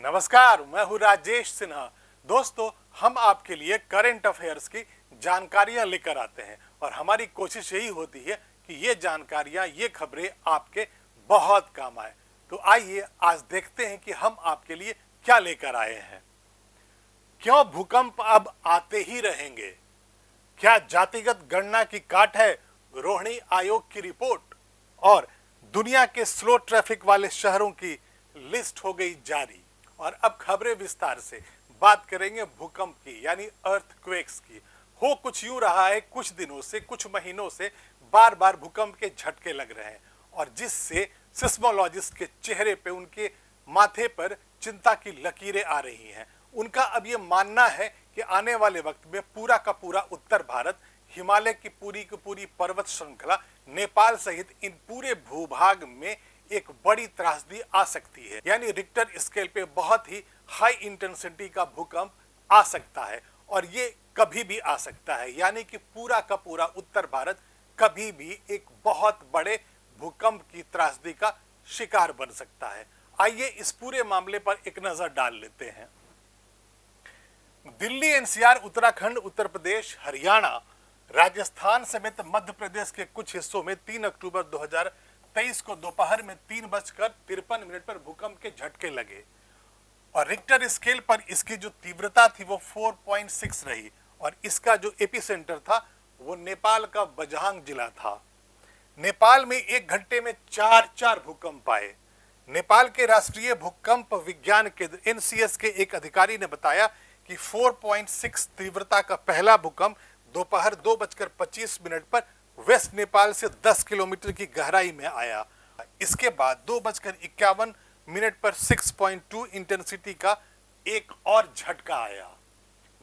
नमस्कार, मैं हूँ राजेश सिन्हा। दोस्तों, हम आपके लिए करंट अफेयर्स की जानकारियां लेकर आते हैं और हमारी कोशिश यही होती है कि ये जानकारियां, ये खबरें आपके बहुत काम आए। तो आइए आज देखते हैं कि हम आपके लिए क्या लेकर आए हैं। क्यों भूकंप अब आते ही रहेंगे? क्या जातिगत गणना की काट है? रोहिणी आयोग की रिपोर्ट। और दुनिया के स्लो ट्रैफिक वाले शहरों की लिस्ट हो गई जारी। और अब खबरें विस्तार से। बात करेंगे भूकंप की, यानी अर्थक्वेक्स की। हो कुछ यूं रहा है, कुछ दिनों से, कुछ महीनों से बार बार भूकंप के झटके लग रहे हैं और जिससे सिस्मोलॉजिस्ट के चेहरे पे, उनके माथे पर चिंता की लकीरें आ रही हैं। उनका अब ये मानना है कि आने वाले वक्त में पूरा का पूरा उत्तर भारत, हिमालय की पूरी पर्वत श्रृंखला, नेपाल सहित इन पूरे भूभाग में एक बड़ी त्रासदी आ सकती है। यानी रिक्टर स्केल पे बहुत ही हाई इंटेंसिटी का भूकंप आ सकता है और ये कभी भी आ सकता है। यानी कि पूरा का पूरा उत्तर भारत कभी भी एक बहुत बड़े भूकंप की त्रासदी का शिकार बन सकता है। आइए इस पूरे मामले पर एक नजर डाल लेते हैं। दिल्ली, एनसीआर, उत्तराखंड, उत्तर प्रदेश, हरियाणा, राजस्थान समेत मध्य प्रदेश के कुछ हिस्सों में 3 अक्टूबर 2023 को दोपहर में 3:53 पर भूकंप के झटके लगे और रिक्टर स्केल पर इसकी जो तीव्रता थी वो 4.6 रही और इसका जो एपिसेंटर था वो नेपाल का बझांग जिला था। नेपाल में एक घंटे में 4 भूकंप आए। नेपाल के राष्ट्रीय भूकंप विज्ञान केंद्र एनसीएस के एक अधिकारी ने बताया कि 4.6 तीव्रता का पहला भूकंप दोपहर 2:25 पर वेस्ट नेपाल से 10 किलोमीटर की गहराई में आया। इसके बाद 2:51 पर 6.2 इंटेंसिटी का एक और झटका आया।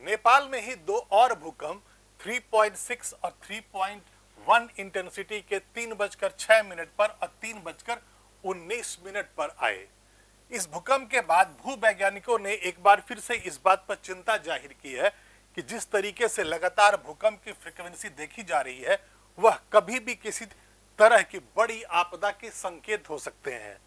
नेपाल में ही 2 और भूकंप 3.6 और 3.1 इंटेंसिटी के 3:06 पर और 3:19 पर आए। इस भूकंप के बाद भूवैज्ञानिकों ने एक बार फिर से इस बात पर चिंता जाहिर की है कि जिस तरीके से लगातार भूकंप की फ्रीक्वेंसी देखी जा रही है वह कभी भी किसी तरह की बड़ी आपदा के संकेत हो सकते हैं।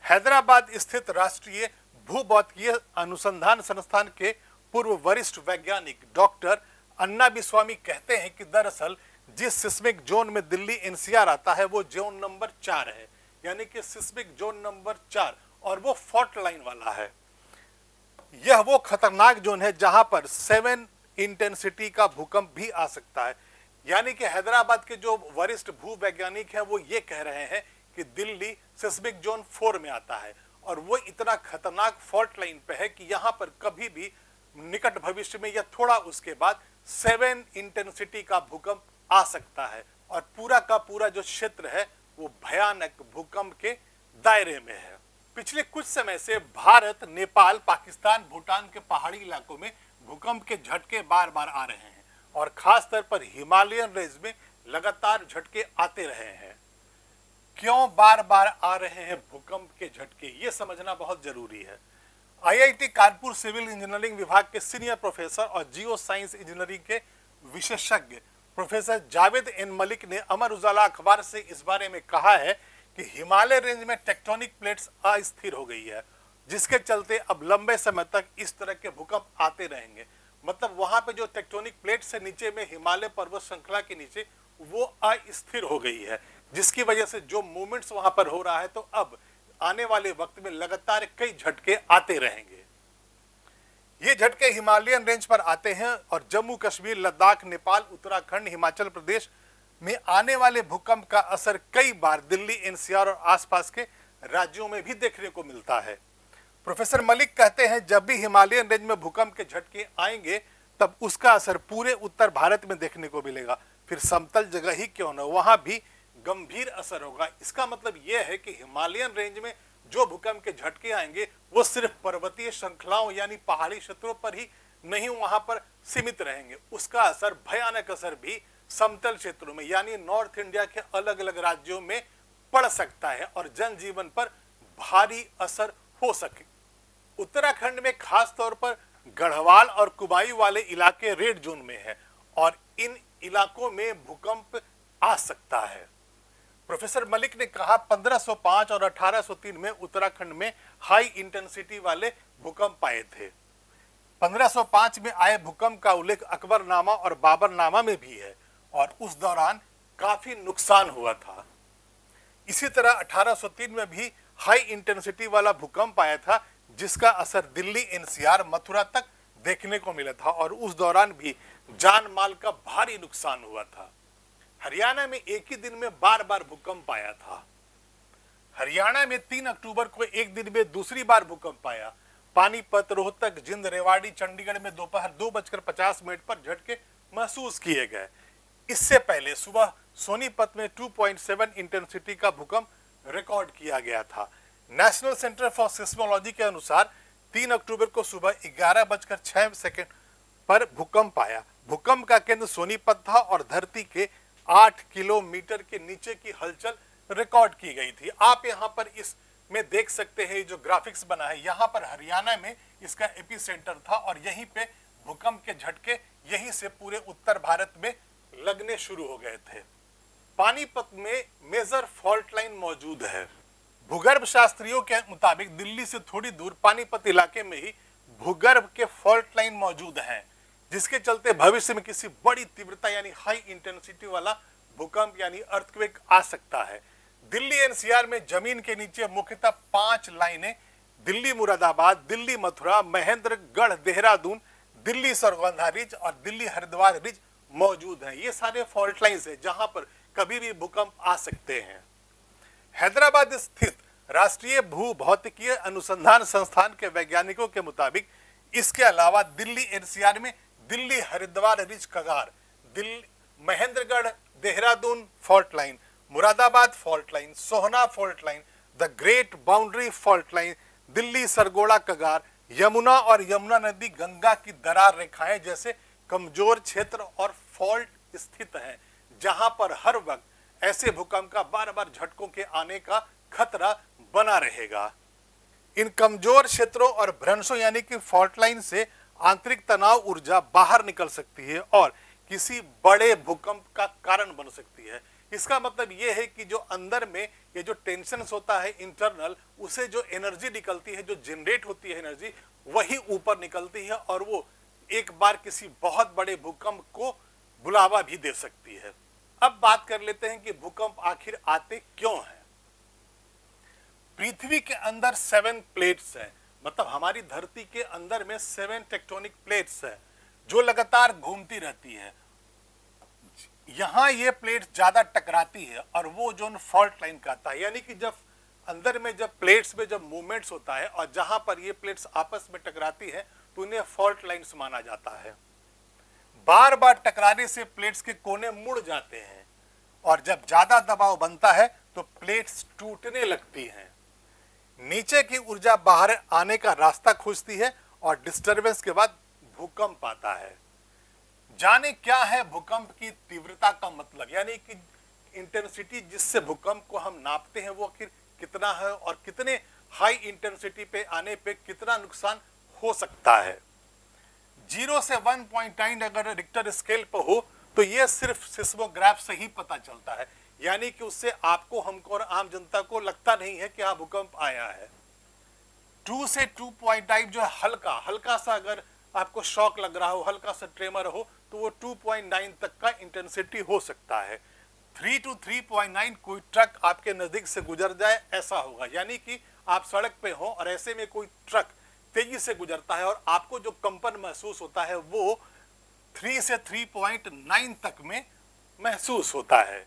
हैदराबाद स्थित राष्ट्रीय भूभौतिकीय अनुसंधान संस्थान के पूर्व वरिष्ठ वैज्ञानिक डॉक्टर अन्ना बिस्वामी कहते हैं कि दरअसल जिस सिस्मिक जोन में दिल्ली एनसीआर आता है वो जोन नंबर 4 है, यानी कि सिस्मिक जोन नंबर 4, और वो फॉल्ट लाइन वाला है। यह वो खतरनाक जोन है जहां पर 7 इंटेंसिटी का भूकंप भी आ सकता है। यानी कि हैदराबाद के जो वरिष्ठ भूवैज्ञानिक हैं वो ये कह रहे हैं कि दिल्ली सिस्मिक जोन 4 में आता है और वो इतना खतरनाक फॉल्ट लाइन पे है कि यहां पर कभी भी निकट भविष्य में या थोड़ा उसके बाद 7 इंटेंसिटी का भूकंप आ सकता है और पूरा का पूरा जो क्षेत्र है वो भयानक भूकंप के दायरे में है। पिछले कुछ समय से भारत, नेपाल, पाकिस्तान, भूटान के पहाड़ी इलाकों में भूकंप के झटके बार बार आ रहे हैं और खास तौर पर हिमालयन रेंज में लगातार झटके आते रहे हैं। क्यों बार बार आ रहे हैं भूकंप के झटके, ये समझना बहुत जरूरी है। आईआईटी कानपुर सिविल इंजीनियरिंग विभाग के सीनियर प्रोफेसर और जियो साइंस इंजीनियरिंग के विशेषज्ञ प्रोफेसर जावेद एन मलिक ने अमर उजाला अखबार से इस बारे में कहा है कि हिमालय रेंज में टेक्टोनिक प्लेट्स अस्थिर हो गई है, जिसके चलते अब लंबे समय तक इस तरह के भूकंप आते रहेंगे। मतलब वहां पे जो टेक्टोनिक प्लेट से नीचे में हिमालय पर्वत श्रृंखला के नीचे वो अस्थिर हो गई है, जिसकी वजह से जो मूवमेंट्स वहां पर हो रहा है, तो अब आने वाले वक्त में लगातार कई झटके आते रहेंगे। ये झटके हिमालयन रेंज पर आते हैं और जम्मू कश्मीर, लद्दाख, नेपाल, उत्तराखंड, हिमाचल प्रदेश में आने वाले भूकंप का असर कई बार दिल्ली एनसीआर और आसपास के राज्यों में भी देखने को मिलता है। प्रोफेसर मलिक कहते हैं जब भी हिमालयन रेंज में भूकंप के झटके आएंगे तब उसका असर पूरे उत्तर भारत में देखने को मिलेगा। फिर समतल जगह ही क्यों न, वहां भी गंभीर असर होगा। इसका मतलब यह है कि हिमालयन रेंज में जो भूकंप के झटके आएंगे वो सिर्फ पर्वतीय श्रृंखलाओं यानी पहाड़ी क्षेत्रों पर ही नहीं वहां पर सीमित रहेंगे, उसका असर, भयानक असर भी समतल क्षेत्रों में यानी नॉर्थ इंडिया के अलग अलग राज्यों में पड़ सकता है और जनजीवन पर भारी असर हो सके। उत्तराखंड में खास तौर पर गढ़वाल और कुमाऊं वाले इलाके रेड जोन में है और इन इलाकों में भूकंप आ सकता है। प्रोफेसर मलिक ने कहा 1505 और 1803 में उत्तराखंड में हाई इंटेंसिटी वाले भूकंप आए थे। 1505 में आए भूकंप का उल्लेख अकबरनामा और बाबरनामा में भी है और उस दौरान काफी नुकसान हुआ था। इसी तरह 1803 में भी हाई इंटेंसिटी वाला भूकंप आया था जिसका असर दिल्ली, एनसीआर, मथुरा तक देखने को मिला था और उस दौरान भी जान माल का भारी नुकसान हुआ था। हरियाणा में एक ही दिन में बार बार भूकंप आया था। हरियाणा में 3 अक्टूबर को एक दिन में दूसरी बार भूकंप आया। पानीपत, रोहतक, जिंद, रेवाड़ी, चंडीगढ़ में दोपहर 2:50 पर झटके महसूस किए गए। इससे पहले सुबह सोनीपत में 2.7 इंटेंसिटी का भूकंप रिकॉर्ड किया गया था। नेशनल सेंटर फॉर सिस्मोलॉजी के अनुसार 3 अक्टूबर को सुबह 11:06 पर भूकंप आया। भूकंप का केंद्र सोनीपत था और धरती के 8 किलोमीटर के नीचे की हलचल रिकॉर्ड की गई थी। आप यहाँ पर इस में देख सकते हैं जो ग्राफिक्स बना है, यहाँ पर हरियाणा में इसका एपिसेंटर था और यहीं पे भूकंप के झटके यहीं से पूरे उत्तर भारत में लगने शुरू हो गए थे। पानीपत में मेजर फॉल्ट लाइन मौजूद है। भूगर्भ शास्त्रियों के मुताबिक दिल्ली से थोड़ी दूर पानीपत इलाके में ही भूगर्भ के फॉल्ट लाइन मौजूद हैं, जिसके चलते भविष्य में किसी बड़ी तीव्रता यानी हाई इंटेंसिटी वाला भूकंप यानी अर्थक्वेक आ सकता है। दिल्ली एनसीआर में जमीन के नीचे मुख्यतः 5 लाइनें दिल्ली मुरादाबाद, दिल्ली मथुरा, महेंद्रगढ़ देहरादून, दिल्ली सरगोंधा रिज और दिल्ली हरिद्वार रिज मौजूद हैं। ये सारे फॉल्ट लाइन्स हैं जहां पर कभी भी भूकंप आ सकते हैं। हैदराबाद स्थित राष्ट्रीय भूभौतिकीय अनुसंधान संस्थान के वैज्ञानिकों के मुताबिक इसके अलावा दिल्ली एनसीआर में दिल्ली हरिद्वार रिज कगार, Delhi Mahendragarh Dehradun fault line, Moradabad fault line, Sohna fault line, the great boundary fault line, Delhi Sargodha कगार, यमुना और यमुना नदी गंगा की दरार रेखाएं जैसे कमजोर क्षेत्र और फॉल्ट स्थित हैं, जहां पर हर वक्त ऐसे भूकंप का बार बार झटकों के आने का खतरा बना रहेगा। इन कमजोर क्षेत्रों और भ्रंशों यानी कि फॉल्ट लाइन से आंतरिक तनाव ऊर्जा बाहर निकल सकती है और किसी बड़े भूकंप का कारण बन सकती है। इसका मतलब यह है कि जो अंदर में ये जो टेंशन होता है इंटरनल, उसे जो एनर्जी निकलती है, जो जनरेट होती है एनर्जी, वही ऊपर निकलती है और वो एक बार किसी बहुत बड़े भूकंप को बुलावा भी दे सकती है। अब बात कर लेते हैं कि भूकंप आखिर आते क्यों हैं। पृथ्वी के अंदर 7 प्लेट्स हैं, मतलब हमारी धरती के अंदर में 7 टेक्टोनिक प्लेट्स हैं जो लगातार घूमती रहती है। यहां ये प्लेट्स ज्यादा टकराती है और वो जोन फॉल्ट लाइन कहता है, यानी कि जब अंदर में जब प्लेट्स में जब मूवमेंट्स होता है और जहां पर ये प्लेट्स आपस में टकराती है तो उन्हें फॉल्ट लाइन्स माना जाता है। बार बार टकराने से प्लेट्स के कोने मुड़ जाते हैं और जब ज्यादा दबाव बनता है तो प्लेट्स टूटने लगती हैं। नीचे की ऊर्जा बाहर आने का रास्ता खोजती है और डिस्टरबेंस के बाद भूकंप आता है। जाने क्या है भूकंप की तीव्रता का मतलब, यानी कि इंटेंसिटी जिससे भूकंप को हम नापते हैं वो आखिर कितना है और कितने हाई इंटेंसिटी पे आने पे कितना नुकसान हो सकता है। 0 से 1.9 अगर रिक्टर स्केल पर हो तो ये सिर्फ सिस्मोग्राफ से ही पता चलता है, यानी कि उससे आपको, हमको और आम जनता को लगता नहीं है कि हाँ भूकंप आया है। 2 से 2.5 जो है हल्का सा अगर आपको शॉक लग रहा हो, हल्का सा ट्रेमर हो, तो वो 2.9 तक का इंटेंसिटी हो सकता है। 3 to 3.9 कोई ट्रक आपके नजदीक से गुजर जाए ऐसा होगा, यानी कि आप सड़क पे हो और ऐसे में कोई ट्रक तेजी से गुजरता है और आपको जो कंपन महसूस होता है वो 3 से 3.9 तक में महसूस होता है।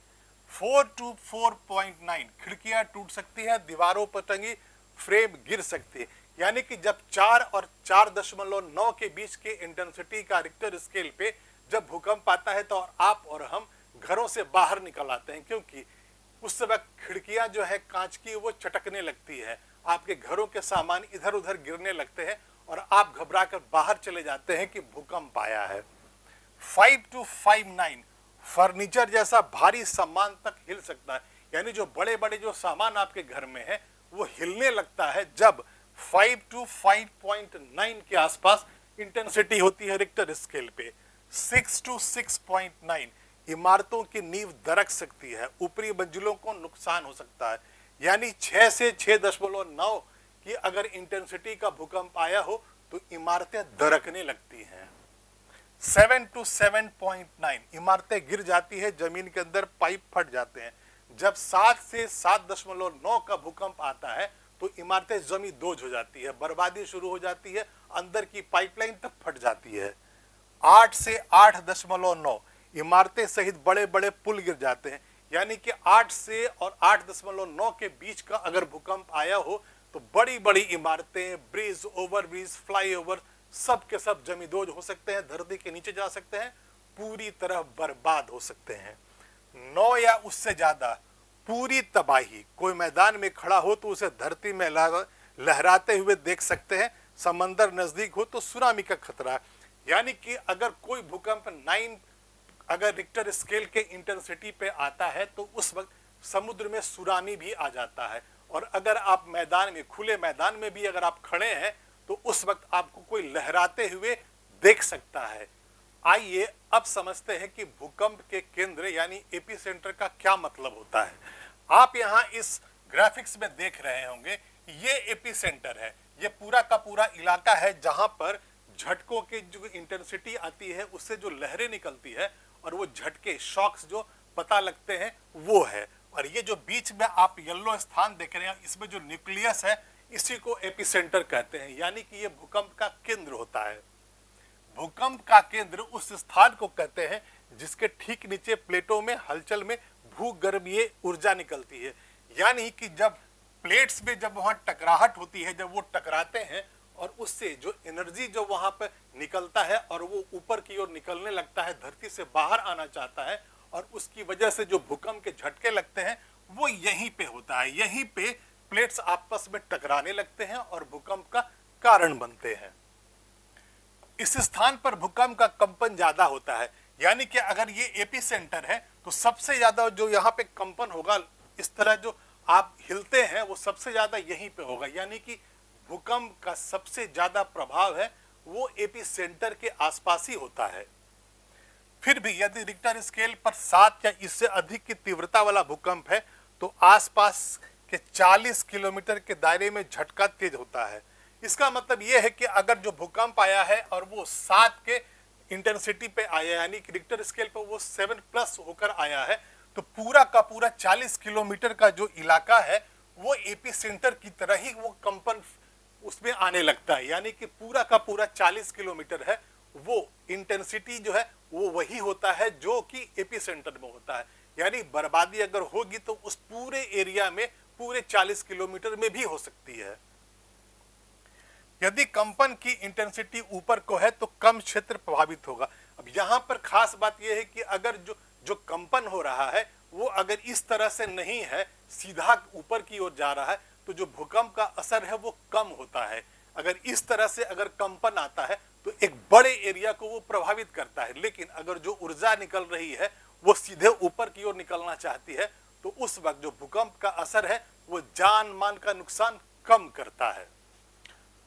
4 to 4.9 खिड़कियां टूट सकती है, दीवारों पर टंगी फ्रेम गिर सकती है, यानी कि जब 4 और 4.9 के बीच के इंटेंसिटी का रिक्टर स्केल पे जब भूकंप आता है तो आप और हम घरों से बाहर निकल आते हैं, क्योंकि उस वक्त खिड़कियां जो है कांच की वो चटकने लगती है, आपके घरों के सामान इधर उधर गिरने लगते हैं और आप घबराकर बाहर चले जाते हैं कि भूकंप आया है। 5 to 5.9 फर्नीचर जैसा भारी सामान तक हिल सकता है, यानी जो बड़े बड़े जो सामान आपके घर में है वो हिलने लगता है जब 5 to 5.9 के आसपास इंटेंसिटी होती है रिक्टर स्केल पे। 6 to 6.9 इमारतों की नींव दरक सकती है, ऊपरी मंजिलों को नुकसान हो सकता है। यानी 6 से 6.9 की अगर इंटेंसिटी का भूकंप आया हो तो इमारतें दरकने लगती हैं। 7 to 7.9 इमारतें गिर जाती है, जमीन के अंदर पाइप फट जाते हैं। जब 7 से 7.9 का भूकंप आता है तो इमारतें जमी दोज हो जाती है, बर्बादी शुरू हो जाती है, अंदर की पाइपलाइन तक फट जाती है। 8 से 8.9 इमारतें सहित बड़े बड़े पुल गिर जाते हैं। यानी कि 8 से और 8.9 के बीच का अगर भूकंप आया हो तो बड़ी बड़ी इमारतें, ब्रिज, ओवरब्रिज, फ्लाईओवर सब के सब जमींदोज हो सकते हैं, धरती के नीचे जा सकते हैं, पूरी तरह बर्बाद हो सकते हैं। 9 या उससे ज्यादा पूरी तबाही। कोई मैदान में खड़ा हो तो उसे धरती में लहराते हुए देख सकते हैं, समंदर नजदीक हो तो सुनामी का खतरा है। यानी कि अगर कोई भूकंप 9 अगर रिक्टर स्केल के इंटेंसिटी पे आता है तो उस वक्त समुद्र में सुनामी भी आ जाता है। और अगर आप मैदान में, खुले मैदान में भी अगर आप खड़े हैं तो उस वक्त आपको कोई लहराते हुए देख सकता है। आइए अब समझते हैं कि भूकंप के केंद्र यानी एपिसेंटर का क्या मतलब होता है। आप यहाँ इस ग्राफिक्स में देख रहे होंगे, ये एपिसेंटर है, ये पूरा का पूरा इलाका है जहां पर झटकों की जो इंटेंसिटी आती है, उससे जो लहरें निकलती है और वो झटके, शॉक्स जो पता लगते हैं वो है। और ये जो बीच में आप येलो स्थान देख रहे हैं, इसमें जो न्यूक्लियस है इसी को एपिसेंटर कहते हैं। यानी कि ये भूकंप का केंद्र होता है। भूकंप का केंद्र उस स्थान को कहते हैं जिसके ठीक नीचे प्लेटों में हलचल में भूगर्भीय ऊर्जा निकलती है। यानी कि जब प्लेट्स में जब वहां टकराहट होती है, जब वो टकराते हैं और उससे जो एनर्जी जो वहां पर निकलता है और वो ऊपर की ओर निकलने लगता है, धरती से बाहर आना चाहता है, और उसकी वजह से जो भूकंप के झटके लगते हैं वो यहीं पे होता है। यहीं पे प्लेट्स आपस में टकराने लगते हैं और भूकंप का कारण बनते हैं। इस स्थान पर भूकंप का कंपन ज्यादा होता है। यानी कि अगर ये एपिसेंटर है तो सबसे ज्यादा जो यहाँ पे कंपन होगा, इस तरह जो आप हिलते हैं वो सबसे ज्यादा यहीं पे होगा। यानी कि भूकंप का सबसे ज्यादा प्रभाव है वो एपिसेंटर के आसपास ही होता है। फिर भी यदि रिक्टर स्केल पर 7 या इससे अधिक की तीव्रता वाला भूकंप है तो आसपास के 40 किलोमीटर के दायरे में झटका तेज होता है। इसका मतलब यह है कि अगर जो भूकंप आया है और वो 7 के इंटेंसिटी पे आया, यानी कि रिक्टर स्केल पर वो 7+ होकर आया है, तो पूरा का पूरा 40 किलोमीटर का जो इलाका है वो एपिसेंटर की तरह ही वो कंपन उसमें आने लगता है। यानी कि पूरा का पूरा 40 किलोमीटर है, वो इंटेंसिटी जो है वो वही होता है जो कि एपिसेंटर में होता है। यानी बर्बादी अगर होगी तो उस पूरे एरिया में पूरे 40 किलोमीटर में भी हो सकती है। यदि कंपन की इंटेंसिटी ऊपर को है तो कम क्षेत्र प्रभावित होगा। अब यहाँ पर खास बात यह है कि अगर जो कंपन हो रहा है वो अगर इस तरह से नहीं है, सीधा ऊपर की ओर जा रहा है, तो जो भूकंप का असर है वो कम होता है। अगर इस तरह से अगर कंपन आता है तो एक बड़े एरिया को वो प्रभावित करता है। लेकिन अगर जो ऊर्जा निकल रही है वो सीधे ऊपर की ओर निकलना चाहती है तो उस वक्त जो भूकंप का असर है वो जान मान का नुकसान कम करता है।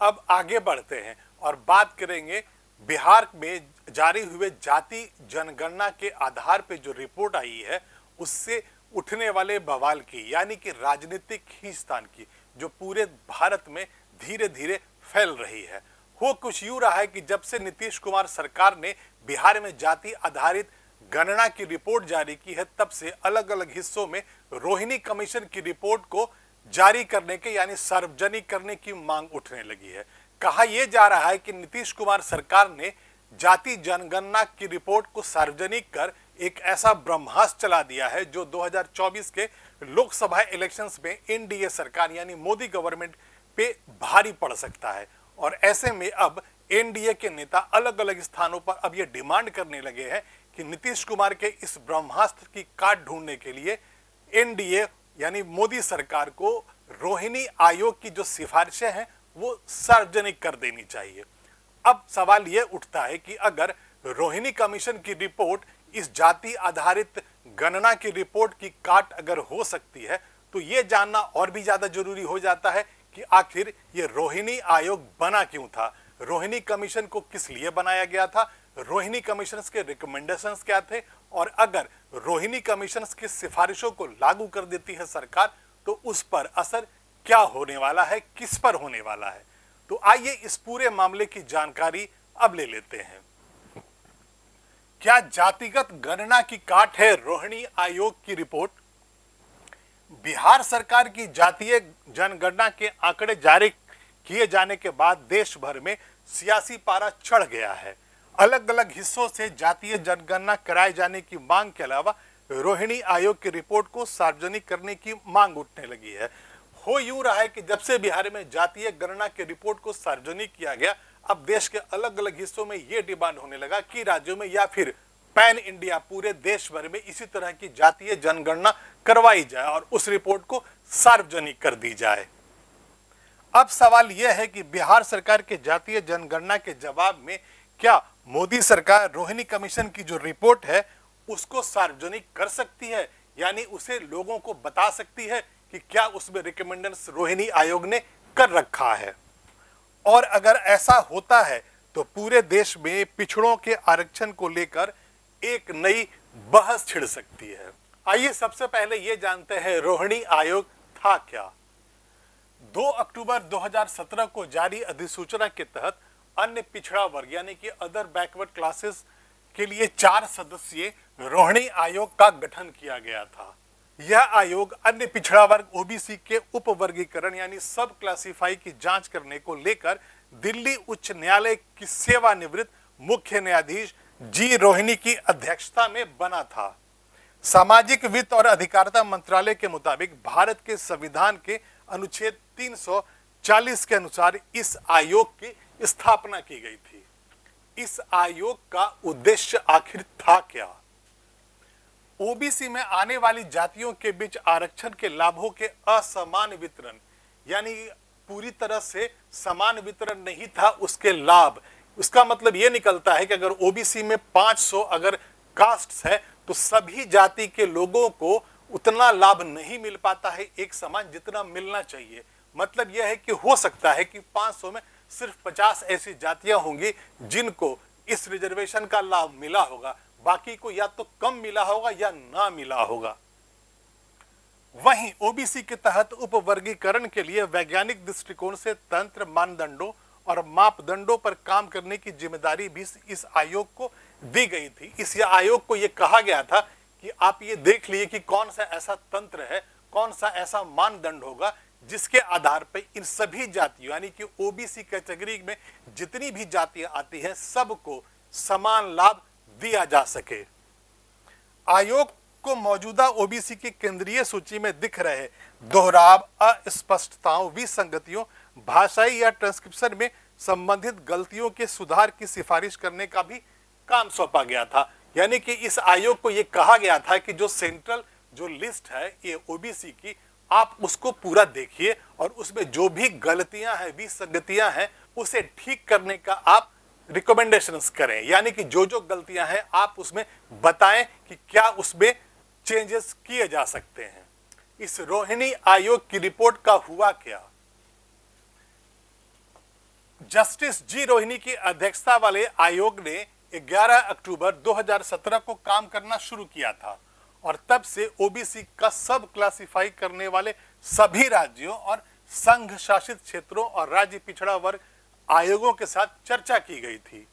अब आगे बढ़ते हैं और बात करेंगे बिहार में जारी हुए जाति जनगणना के आधार पर जो रिपोर्ट आई है उससे उठने वाले बवाल की, यानी कि राजनीतिक खींचतान की, जो पूरे भारत में धीरे धीरे फैल रही है। हो कुछ यूं रहा है कि जब से नीतीश कुमार सरकार ने बिहार में जाति आधारित गणना की रिपोर्ट जारी की है, तब से अलग अलग हिस्सों में रोहिणी कमीशन की रिपोर्ट को जारी करने के यानी सार्वजनिक करने की मांग उठने लगी है। कहा यह जा रहा है कि नीतीश कुमार सरकार ने जाति जनगणना की रिपोर्ट को सार्वजनिक कर एक ऐसा ब्रह्मास्त्र चला दिया है जो 2024 के लोकसभा इलेक्शंस में एनडीए सरकार यानी मोदी गवर्नमेंट पे भारी पड़ सकता है। और ऐसे में अब एनडीए के नेता अलग अलग स्थानों पर अब ये डिमांड करने लगे हैं कि नीतीश कुमार के इस ब्रह्मास्त्र की काट ढूंढने के लिए एनडीए यानी मोदी सरकार को रोहिणी आयोग की जो सिफारिशें हैं वो सार्वजनिक कर देनी चाहिए। अब सवाल यह उठता है कि अगर रोहिणी कमीशन की रिपोर्ट इस जाति आधारित गणना की रिपोर्ट की काट अगर हो सकती है तो यह जानना और भी ज्यादा जरूरी हो जाता है कि आखिर ये रोहिणी आयोग बना क्यों था, रोहिणी कमीशन को किस लिए बनाया गया था, रोहिणी कमीशन के रिकमेंडेशंस क्या थे और अगर रोहिणी कमीशन की सिफारिशों को लागू कर देती है सरकार तो उस पर असर क्या होने वाला है, किस पर होने वाला है। तो आइए इस पूरे मामले की जानकारी अब ले लेते हैं। क्या जातिगत गणना की काट है रोहिणी आयोग की रिपोर्ट? बिहार सरकार की जातीय जनगणना के आंकड़े जारी किए जाने के बाद देश भर में सियासी पारा चढ़ गया है। अलग अलग हिस्सों से जातीय जनगणना कराए जाने की मांग के अलावा रोहिणी आयोग की रिपोर्ट को सार्वजनिक करने की मांग उठने लगी है। हो यूं रहा है कि जब से बिहार में जातीय गणना की रिपोर्ट को सार्वजनिक किया गया, अब देश के अलग अलग हिस्सों में यह डिमांड होने लगा कि राज्यों में या फिर पैन इंडिया पूरे देश भर में इसी तरह की जातीय जनगणना करवाई जाए और उस रिपोर्ट को सार्वजनिक कर दी जाए। अब सवाल यह है कि बिहार सरकार के जातीय जनगणना के जवाब में क्या मोदी सरकार रोहिणी कमीशन की जो रिपोर्ट है उसको सार्वजनिक कर सकती है, यानी उसे लोगों को बता सकती है कि क्या उसमें रिकमेंडेशंस रोहिणी आयोग ने कर रखा है। और अगर ऐसा होता है तो पूरे देश में पिछड़ों के आरक्षण को लेकर एक नई बहस छिड़ सकती है। आइए सबसे पहले यह जानते हैं रोहिणी आयोग था क्या। 2 अक्टूबर 2017 को जारी अधिसूचना के तहत अन्य पिछड़ा वर्ग यानी कि अदर बैकवर्ड क्लासेस के लिए 4 सदस्यीय रोहिणी आयोग का गठन किया गया था। यह आयोग अन्य पिछड़ा वर्ग ओबीसी के उपवर्गीकरण यानी सब क्लासिफाई की जांच करने को लेकर दिल्ली उच्च न्यायालय की सेवानिवृत्त मुख्य न्यायाधीश जी रोहिणी की अध्यक्षता में बना था। सामाजिक वित्त और अधिकारिता मंत्रालय के मुताबिक भारत के संविधान के अनुच्छेद 340 के अनुसार इस आयोग की स्थापना की गई थी। इस आयोग का उद्देश्य आखिर था क्या? ओबीसी में आने वाली जातियों के बीच आरक्षण के लाभों के असमान वितरण यानी पूरी तरह से समान वितरण नहीं था उसके लाभ। उसका मतलब यह निकलता है कि अगर ओबीसी में 500 अगर कास्ट्स है तो सभी जाति के लोगों को उतना लाभ नहीं मिल पाता है एक समान जितना मिलना चाहिए। मतलब यह है कि हो सकता है कि 500 में सिर्फ 50 ऐसी जातियां होंगी जिनको इस रिजर्वेशन का लाभ मिला होगा, बाकी को या तो कम मिला होगा या ना मिला होगा। वहीं ओबीसी के तहत उपवर्गीकरण के लिए वैज्ञानिक दृष्टिकोण से तंत्र, मानदंडों और मापदंडों पर काम करने की जिम्मेदारी भी इस आयोग को दी गई थी। इस आयोग को यह कहा गया था कि आप ये देख लिए कि कौन सा ऐसा तंत्र है, कौन सा ऐसा मानदंड होगा जिसके आधार पर इन सभी जातियों यानी कि ओबीसी कैटेगरी में जितनी भी जातियां आती हैं सबको समान लाभ दिया जा सके। आयोग को मौजूदा ओबीसी की केंद्रीय सूची में दिख रहे दोहराव, अस्पष्टताओं, विसंगतियों, भाषाई या ट्रांसक्रिप्शन में संबंधित गलतियों के सुधार की सिफारिश करने का भी काम सौंपा गया था। यानी कि इस आयोग को यह कहा गया था कि जो सेंट्रल जो लिस्ट है ये ओबीसी की, आप उसको पूरा देखिए और उसमें जो भी गलतियां हैं, विसंगतियां हैं, उसे ठीक करने का आप रिकमेंडेशंस करें। यानी कि जो जो गलतियां हैं आप उसमें बताएं कि क्या उसमें चेंजेस किए जा सकते हैं। इस रोहिणी आयोग की रिपोर्ट का हुआ क्या? जस्टिस जी रोहिणी की अध्यक्षता वाले आयोग ने 11 अक्टूबर 2017 को काम करना शुरू किया था और तब से ओबीसी का सब क्लासिफाई करने वाले सभी राज्यों और संघ शासित क्षेत्रों और राज्य पिछड़ा वर्ग आयोगों के साथ चर्चा की गई थी।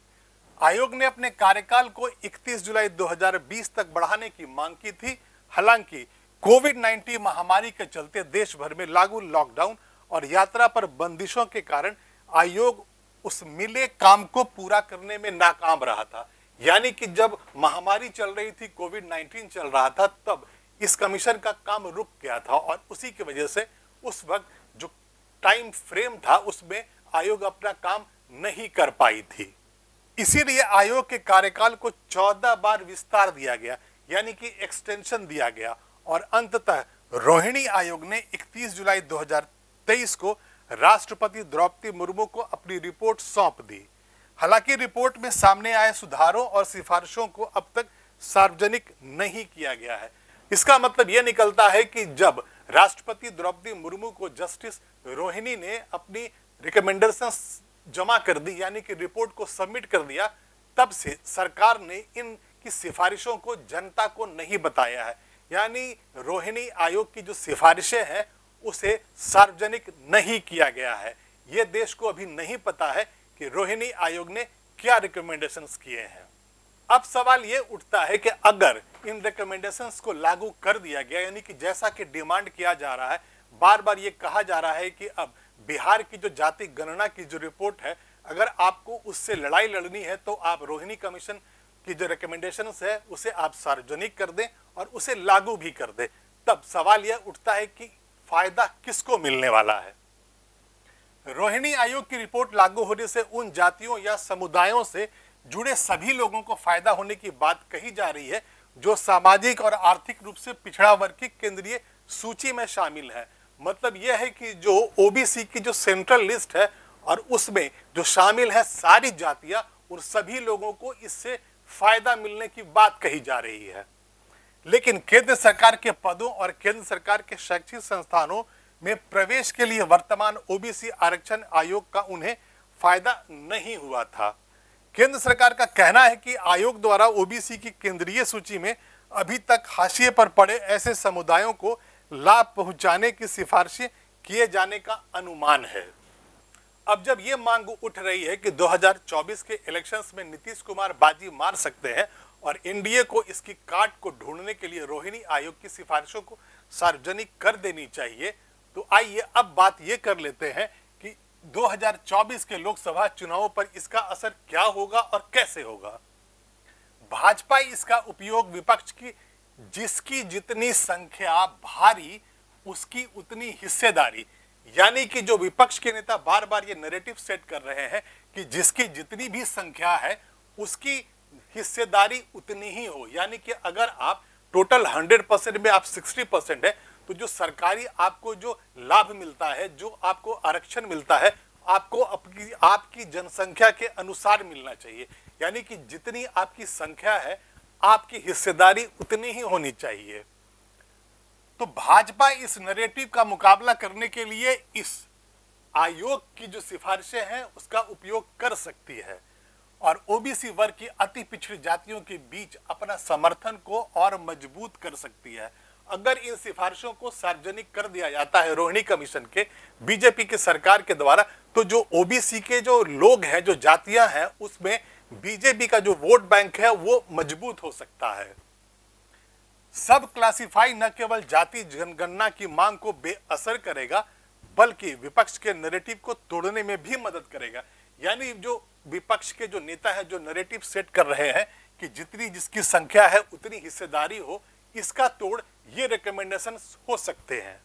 आयोग ने अपने कार्यकाल को 31 जुलाई 2020 तक बढ़ाने की मांग की थी। हालांकि कोविड-19 महामारी के चलते देश भर में लागू लॉकडाउन और यात्रा पर बंदिशों के कारण आयोग उस मिले काम को पूरा करने में नाकाम रहा था। यानी कि जब महामारी चल रही थी, कोविड-19 चल रहा था, तब इस कमीशन का काम रुक गया था और उसी की वजह से उस वक्त जो टाइम फ्रेम था उसमें आयोग अपना काम नहीं कर पाई थी। इसीलिए आयोग के कार्यकाल को 14 बार विस्तार दिया गया, यानी कि एक्सटेंशन दिया गया और अंततः रोहिणी आयोग ने 31 जुलाई 2023 को राष्ट्रपति द्रौपदी मुर्मू को अपनी रिपोर्ट सौंप दी। हालांकि रिपोर्ट में सामने आए सुधारों और सिफारिशों को अब तक सार्वजनिक नहीं किया गया है। इसका मतलब यह निकलता है कि जब राष्ट्रपति द्रौपदी मुर्मू को जस्टिस रोहिणी ने अपनी रिकमेंडेशंस जमा कर दी, यानी कि रिपोर्ट को सबमिट कर दिया, तब से सरकार ने इन की सिफारिशों को जनता को नहीं बताया है, यानी रोहिणी आयोग की जो सिफारिशें हैं उसे सार्वजनिक नहीं किया गया है। यह देश को अभी नहीं पता है कि रोहिणी आयोग ने क्या रिकमेंडेशंस किए हैं। अब सवाल ये उठता है कि अगर इन रिकमेंडेशंस को लागू कर दिया गया, यानी कि जैसा कि डिमांड किया जा रहा है, बार बार ये कहा जा रहा है कि अब बिहार की जो जाति गणना की जो रिपोर्ट है, अगर आपको उससे लड़ाई लड़नी है तो आप रोहिणी कमीशन की जो रिकमेंडेशंस है उसे आप सार्वजनिक कर दें और उसे लागू भी कर दें। तब सवाल यह उठता है कि फायदा किसको मिलने वाला है। रोहिणी आयोग की रिपोर्ट लागू होने से उन जातियों या समुदायों से जुड़े सभी लोगों को फायदा होने की बात कही जा रही है जो सामाजिक और आर्थिक रूप से पिछड़ा वर्ग की केंद्रीय सूची में शामिल है। मतलब यह है कि जो ओबीसी की जो सेंट्रल लिस्ट है और उसमें जो शामिल है सारी जातियां, उन सभी लोगों को इससे फायदा मिलने की बात कही जा रही है। लेकिन केंद्र सरकार के पदों और केंद्र सरकार के शैक्षिक संस्थानों में प्रवेश के लिए वर्तमान ओबीसी आरक्षण आयोग का उन्हें फायदा नहीं हुआ था। केंद्र सरकार का कहना है कि आयोग द्वारा ओबीसी की केंद्रीय सूची में अभी तक हाशिए पर पड़े ऐसे समुदायों को लाभ पहुंचाने की सिफारिशें किए जाने का अनुमान है। अब जब ये मांग उठ रही है कि 2024 के इलेक्शंस में नीतीश कुमार बाजी मार सकते हैं और एनडीए को इसकी काट को ढूंढने के लिए रोहिणी आयोग की सिफारिशों को सार्वजनिक कर देनी चाहिए, तो आइए अब बात ये कर लेते हैं कि 2024 के लोकसभा चुनावों पर इसका असर क्या होगा और कैसे होगा। भाजपा इसका उपयोग विपक्ष की जिसकी जितनी संख्या भारी उसकी उतनी हिस्सेदारी, यानी कि जो विपक्ष के नेता बार बार ये नैरेटिव सेट कर रहे हैं कि जिसकी जितनी भी संख्या है उसकी हिस्सेदारी उतनी ही हो, यानी कि अगर आप टोटल 100% में आप 60% है तो जो सरकारी आपको जो लाभ मिलता है, जो आपको आरक्षण मिलता है, आपको आपकी जनसंख्या के अनुसार मिलना चाहिए, यानी कि जितनी आपकी संख्या है आपकी हिस्सेदारी उतनी ही होनी चाहिए। तो भाजपा इस नैरेटिव का मुकाबला करने के लिए इस आयोग की जो सिफारिशें हैं उसका उपयोग कर सकती है और ओबीसी वर्ग की अति पिछड़ी जातियों के बीच अपना समर्थन को और मजबूत कर सकती है। अगर इन सिफारिशों को सार्वजनिक कर दिया जाता है रोहिणी कमीशन के बीजेपी की सरकार के द्वारा, तो जो ओबीसी के जो लोग हैं, जो जातियां हैं, उसमें बीजेपी का जो वोट बैंक है वो मजबूत हो सकता है। सब क्लासिफाई न केवल जाति जनगणना की मांग को बेअसर करेगा बल्कि विपक्ष के नैरेटिव को तोड़ने में भी मदद करेगा। यानी जो विपक्ष के जो नेता है जो नैरेटिव सेट कर रहे हैं कि जितनी जिसकी संख्या है उतनी हिस्सेदारी हो, इसका तोड़ ये रिकमेंडेशन हो सकते हैं।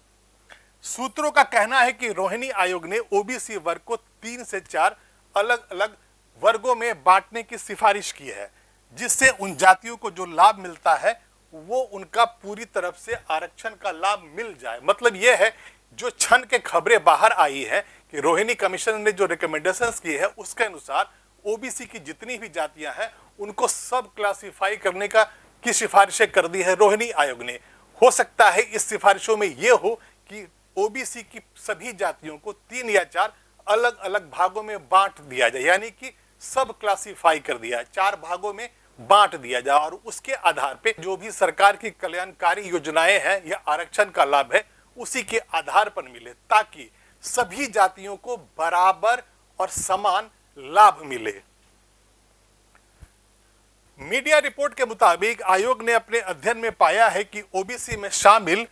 सूत्रों का कहना है कि रोहिणी आयोग ने ओबीसी वर्ग को 3 से 4 अलग अलग वर्गों में बांटने की सिफारिश की है, जिससे उन जातियों को जो लाभ मिलता है वो उनका पूरी तरफ से आरक्षण का लाभ मिल जाए। मतलब यह है जो क्षण के खबरें बाहर आई है कि रोहिणी कमीशन ने जो रिकमेंडेशंस की है उसके अनुसार ओबीसी की जितनी भी जातियां हैं उनको सब क्लासिफाई करने की सिफारिशें कर दी है रोहिणी आयोग ने। हो सकता है इस सिफारिशों में यह हो कि ओबीसी की सभी जातियों को 3 या 4 अलग अलग भागों में बांट दिया जाए, यानी कि सब क्लासिफाई कर दिया, 4 भागों में बांट दिया जाए और उसके आधार पे जो भी सरकार की कल्याणकारी योजनाएं हैं या आरक्षण का लाभ है उसी के आधार पर मिले, ताकि सभी जातियों को बराबर और समान लाभ मिले। मीडिया रिपोर्ट के मुताबिक आयोग ने अपने अध्ययन में पाया है कि ओबीसी में शामिल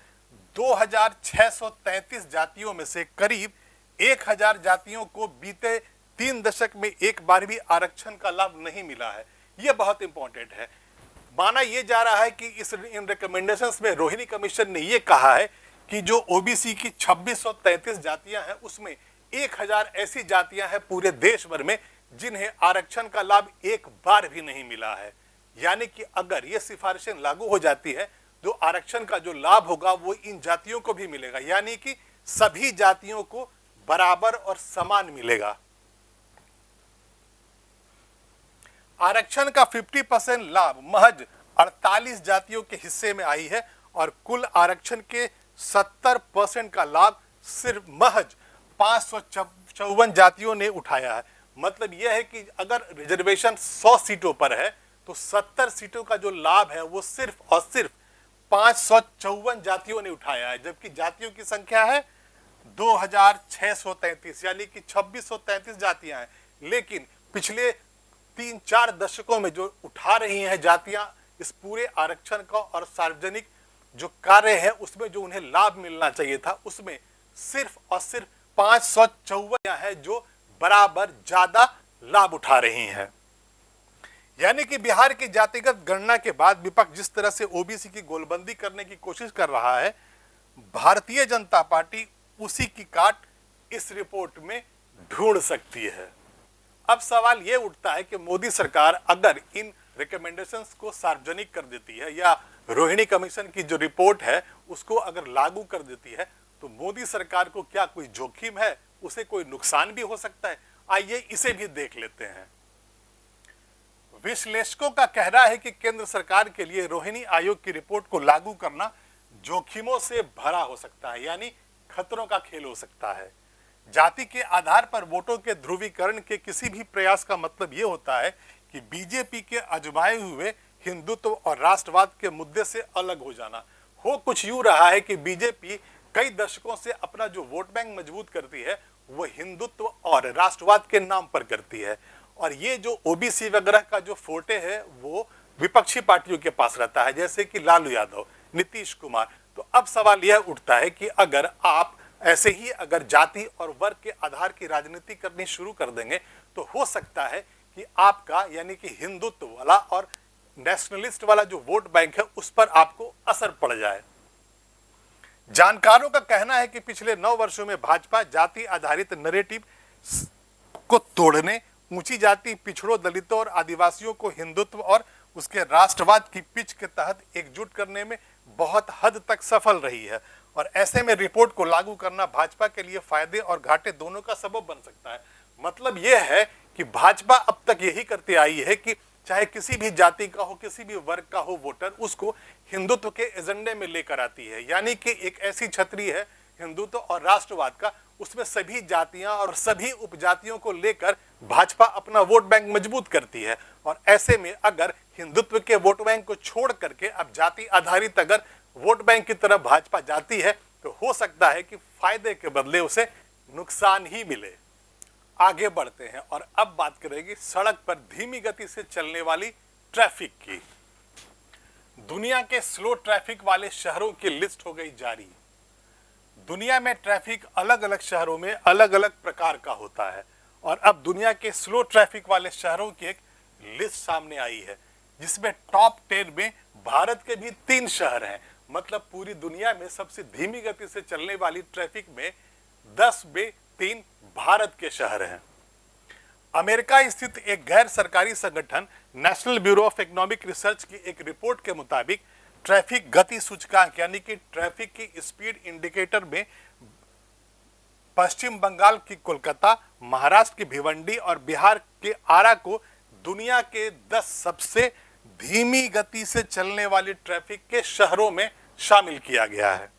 2633 जातियों में से करीब 1000 जातियों को बीते 3 दशक में एक बार भी आरक्षण का लाभ नहीं मिला है। यह बहुत इंपॉर्टेंट है। माना यह जा रहा है कि इन रिकमेंडेशंस में रोहिणी कमीशन ने यह कहा है कि जो ओबीसी की 2633 जातियां हैं उसमें 1000 ऐसी जातियां हैं पूरे देश भर में जिन्हें आरक्षण का लाभ एक बार भी नहीं मिला है। यानी कि अगर ये सिफारिशें लागू हो जाती है तो आरक्षण का जो लाभ होगा वो इन जातियों को भी मिलेगा, यानी कि सभी जातियों को बराबर और समान मिलेगा। आरक्षण का 50% लाभ महज 48 जातियों के हिस्से में आई है और कुल आरक्षण के 70% का लाभ सिर्फ महज 554 जातियों ने उठाया है। मतलब यह है कि अगर रिजर्वेशन 100 सीटों पर है तो 70 सीटों का जो लाभ है वो सिर्फ और सिर्फ 554 जातियों ने उठाया है, जबकि जातियों की संख्या है 2633, यानी कि 2633 जातियां हैं। लेकिन पिछले 3-4 दशकों में जो उठा रही हैं जातियां इस पूरे आरक्षण का और सार्वजनिक जो कार्य है उसमें जो उन्हें लाभ मिलना चाहिए था, उसमें सिर्फ और सिर्फ 554 है जो बराबर ज्यादा लाभ उठा रही हैं। यानी कि बिहार की जातिगत गणना के बाद विपक्ष जिस तरह से ओबीसी की गोलबंदी करने की कोशिश कर रहा है, भारतीय जनता पार्टी उसी की काट इस रिपोर्ट में ढूंढ सकती है। अब सवाल यह उठता है कि मोदी सरकार अगर इन रिकमेंडेशंस को सार्वजनिक कर देती है या रोहिणी कमीशन की जो रिपोर्ट है उसको अगर लागू कर देती है तो मोदी सरकार को क्या कोई जोखिम है, उसे कोई नुकसान भी हो सकता है। आइए इसे भी देख लेते हैं। विश्लेषकों का कहना है कि केंद्र सरकार के लिए रोहिणी आयोग की रिपोर्ट को लागू करना जोखिमों से भरा हो सकता है, यानी खतरों का खेल हो सकता है। जाति के आधार पर वोटों के ध्रुवीकरण के किसी भी प्रयास का मतलब यह होता है कि बीजेपी के आजमाए हुए हिंदुत्व और राष्ट्रवाद के मुद्दे से अलग हो जाना। हो कुछ यूं रहा है कि बीजेपी कई दशकों से अपना जो वोट बैंक मजबूत करती है वो हिंदुत्व और राष्ट्रवाद के नाम पर करती है, और ये जो ओबीसी वगैरह का जो फोटे है वो विपक्षी पार्टियों के पास रहता है, जैसे कि लालू यादव, नीतीश कुमार। तो अब सवाल यह उठता है कि अगर आप ऐसे ही अगर जाति और वर्ग के आधार की राजनीति करनी शुरू कर देंगे तो हो सकता है कि आपका यानी कि हिंदुत्व वाला और नेशनलिस्ट वाला जो वोट बैंक है उस पर आपको असर पड़ जाए। जानकारों का कहना है कि पिछले 9 वर्षों में भाजपा जाति आधारित नैरेटिव को तोड़ने, ऊंची जाति, पिछड़ों, दलितों और आदिवासियों को हिंदुत्व और उसके राष्ट्रवाद की पिच के तहत एकजुट करने में बहुत हद तक सफल रही है, और ऐसे में रिपोर्ट को लागू करना भाजपा के लिए फायदे और घाटे दोनों का सबब बन सकता है। मतलब यह है कि भाजपा अब तक यही करती आई है कि चाहे किसी भी जाति का हो, किसी भी वर्ग का हो वोटर, उसको हिंदुत्व के एजेंडे में लेकर आती है। यानी कि एक ऐसी छतरी है हिंदुत्व और राष्ट्रवाद का, उसमें सभी जातियां और सभी उपजातियों को लेकर भाजपा अपना वोट बैंक मजबूत करती है। और ऐसे में अगर हिंदुत्व के वोट बैंक को छोड़ करके अब जाति आधारित अगर वोट बैंक की तरफ भाजपा जाती है तो हो सकता है कि फायदे के बदले उसे नुकसान ही मिले। आगे बढ़ते हैं और अब बात करेंगे सड़क पर धीमी गति से चलने वाली ट्रैफिक की। दुनिया के स्लो ट्रैफिक वाले शहरों की लिस्ट हो गई जारी। दुनिया में ट्रैफिक अलग अलग शहरों में अलग अलग प्रकार का होता है, और अब दुनिया के स्लो ट्रैफिक वाले शहरों की एक लिस्ट सामने आई है जिसमें टॉप 10 में भारत के भी 3 शहर हैं। मतलब पूरी दुनिया में सबसे धीमी गति से चलने वाली ट्रैफिक में 10 में 3 भारत के शहर हैं। अमेरिका स्थित एक गैर सरकारी संगठन national bureau of economic research की एक रिपोर्ट के मुताबिक ट्रैफिक गति सूचकांक यानी कि ट्रैफिक की स्पीड इंडिकेटर में पश्चिम बंगाल की कोलकाता, महाराष्ट्र की भिवंडी और बिहार के आरा को दुनिया के 10 सबसे धीमी गति से चलने वाली ट्रैफिक के शहरों में शामिल किया गया है।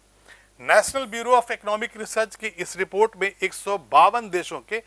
National bureau of economic research की इस रिपोर्ट में 152 देशों के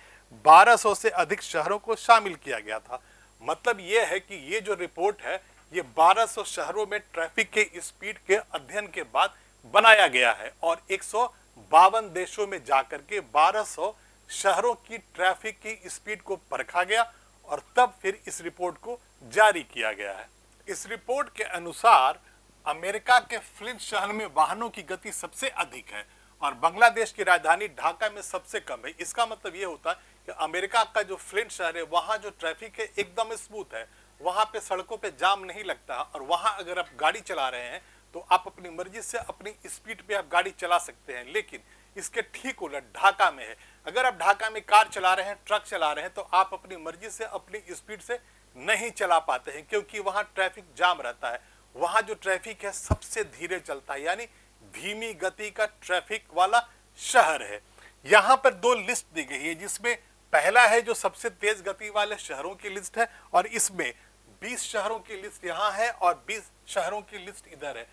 1200 से अधिक शहरों को शामिल किया गया था। मतलब यह है कि ये जो रिपोर्ट है ये 1200 शहरों में ट्रैफिक के स्पीड के अध्ययन के बाद बनाया गया है, और 152 देशों में जाकर के 1200 शहरों की ट्रैफिक की स्पीड को परखा गया और तब फिर इस रिपोर्ट को जारी किया गया है। इस रिपोर्ट के अनुसार अमेरिका के फ्लिंट शहर में वाहनों की गति सबसे अधिक है और बांग्लादेश की राजधानी ढाका में सबसे कम है। इसका मतलब ये होता है कि अमेरिका का जो फ्लिंट शहर है वहाँ जो ट्रैफिक है एकदम स्मूथ है, वहाँ पे सड़कों पे जाम नहीं लगता, और वहाँ अगर आप गाड़ी चला रहे हैं तो आप अपनी मर्जी से अपनी स्पीड पे आप गाड़ी चला सकते हैं। लेकिन इसके ठीक उलट ढाका में है, अगर आप ढाका में कार चला रहे हैं, ट्रक चला रहे हैं तो आप अपनी मर्जी से अपनी स्पीड से नहीं चला पाते हैं, क्योंकि वहाँ ट्रैफिक जाम रहता है। वहाँ जो ट्रैफिक है सबसे धीरे चलता है, यानी धीमी गति का ट्रैफिक वाला शहर है। यहाँ पर 2 लिस्ट दी गई है जिसमें पहला है जो सबसे तेज गति वाले शहरों की लिस्ट है, और इसमें 20 शहरों की लिस्ट यहाँ है और 20 शहरों की लिस्ट इधर है।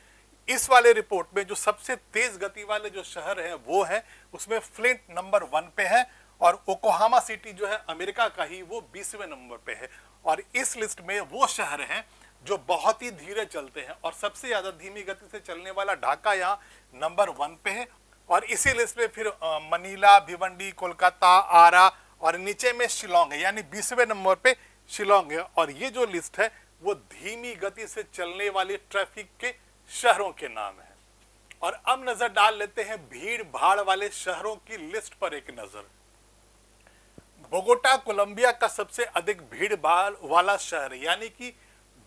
इस वाले रिपोर्ट में जो सबसे तेज गति वाले जो शहर हैं वो है, उसमें फ्लिंट नंबर 1 पे है, और ओक्लाहोमा सिटी जो है अमेरिका का ही वो 20वें नंबर पे है। और इस लिस्ट में वो शहर हैं जो बहुत ही धीरे चलते हैं, और सबसे ज्यादा धीमी गति से चलने वाला ढाका यहाँ नंबर 1 पे है। और इसी लिस्ट में फिर मनीला, भिवंडी, कोलकाता, आरा और नीचे में शिलोंग है, यानी 20वें नंबर पे शिलोंग है। और ये जो लिस्ट है वो धीमी गति से चलने वाले ट्रैफिक के शहरों के नाम है। और अब नजर डाल लेते हैं भीड़ भाड़ वाले शहरों की लिस्ट पर एक नजर। बोगोटा कोलंबिया का सबसे अधिक भीड़ भाड़ वाला शहर है, यानी कि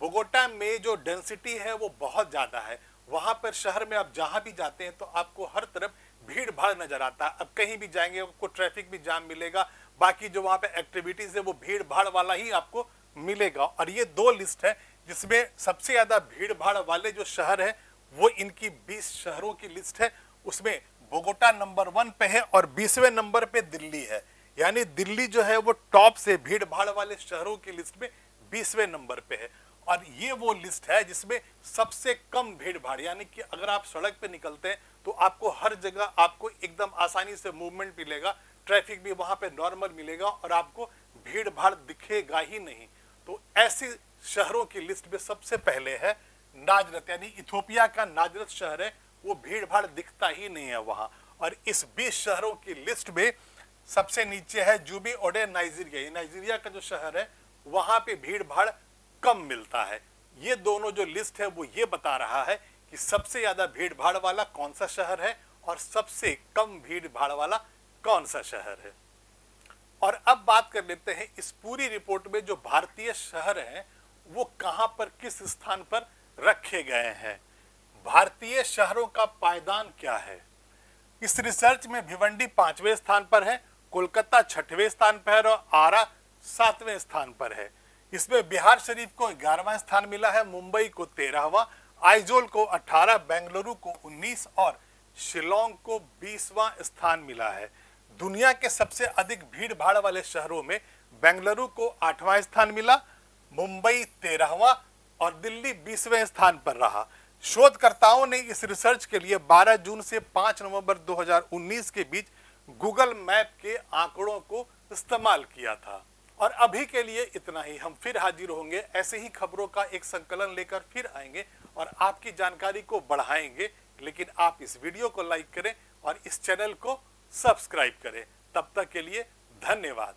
बोगोटा में जो डेंसिटी है वो बहुत ज्यादा है। वहां पर शहर में आप जहां भी जाते हैं तो आपको हर तरफ भीड़ भाड़ नजर आता है। अब कहीं भी जाएंगे आपको ट्रैफिक भी जाम मिलेगा, बाकी जो वहां पे एक्टिविटीज है वो भीड़ भाड़ वाला ही आपको मिलेगा। और ये 2 लिस्ट है जिसमें सबसे ज्यादा भीड़ भाड़ वाले जो शहर है वो इनकी 20 शहरों की लिस्ट है। उसमें बोगोटा नंबर 1 पे है और 20वें नंबर पे दिल्ली है, यानी दिल्ली जो है वो टॉप से भीड़ भाड़ वाले शहरों की लिस्ट में 20वें नंबर पे है। और ये वो लिस्ट है जिसमें सबसे कम भीड़ भाड़, यानी कि अगर आप सड़क पे निकलते हैं तो आपको हर जगह आपको एकदम आसानी से मूवमेंट मिलेगा, ट्रैफिक भी वहां पे नॉर्मल मिलेगा और आपको भीड़ भाड़ दिखेगा ही नहीं। तो ऐसे शहरों की लिस्ट में सबसे पहले है नाजरत, यानी इथोपिया का नाजरत शहर है, वो भीड़ भाड़ दिखता ही नहीं है वहां। और इस 20 शहरों की लिस्ट में सबसे नीचे है जुबी ओडे, नाइजीरिया। नाइजीरिया का जो शहर है वहां पे भीड़ भाड़ कम मिलता है। ये दोनों जो लिस्ट है वो ये बता रहा है कि सबसे ज्यादा भीड़ भाड़ वाला कौन सा शहर है और सबसे कम भीड़ भाड़ वाला कौन सा शहर है। और अब बात कर लेते हैं इस पूरी रिपोर्ट में जो भारतीय शहर हैं वो कहां पर, किस स्थान पर रखे गए हैं। भारतीय शहरों का पायदान क्या है। इस रिसर्च में भिवंडी 5वें स्थान पर है, कोलकाता 6वें स्थान पर है और आरा 7वें स्थान पर है। इसमें बिहार शरीफ को 11वां स्थान मिला है, मुंबई को 13वां, आइजोल को 18, बेंगलुरु को 19 और शिलोंग को 20वां स्थान मिला है। दुनिया के सबसे अधिक भीड़ भाड़ वाले शहरों में बेंगलुरु को 8वां स्थान मिला, मुंबई 13वां और दिल्ली 20वें स्थान पर रहा। शोधकर्ताओं ने इस रिसर्च के लिए 12 जून से 5 नवंबर 2019 के बीच गूगल मैप के आंकड़ों को इस्तेमाल किया था। और अभी के लिए इतना ही। हम फिर हाजिर होंगे ऐसे ही खबरों का एक संकलन लेकर फिर आएंगे और आपकी जानकारी को बढ़ाएंगे। लेकिन आप इस वीडियो को लाइक करें और इस चैनल को सब्सक्राइब करें। तब तक के लिए धन्यवाद।